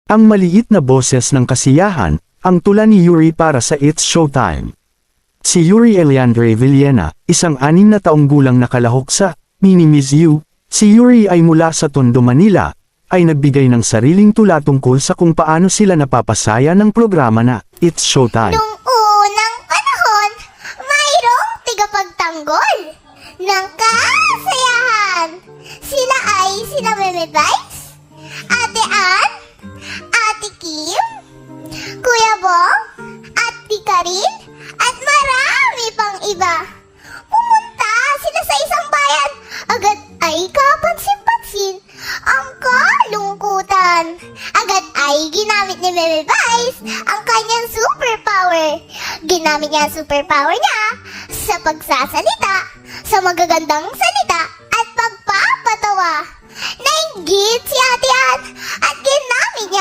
Ang maliit na boses ng kasiyahan, ang tula ni Yuri para sa It's Showtime. Si Yuri Eliandre Villena, isang 6 na taong gulang na kalahok sa Mini Miss You. Si Yuri ay mula sa Tondo, Manila, ay nagbigay ng sariling tula tungkol sa kung paano sila napapasaya ng programa na It's Showtime. Nung unang panahon, mayroong tigapagtanggol ng kasayahan. Sila ay sina Meme Vice, Ate Ann, Ate Kim, Kuya Bong, Ate Karin, at marami pang iba. Pumunta sila sa isang bayan, agad ay kapansin-pansin ang kalungkutan. Agad ay ginamit ni Meme Vice ang kanyang superpower. Ginamit niya ang superpower niya sa pagsasalita, sa magagandang salita at pagpapatawa. Nainggit si Ate Ann at ginamit niya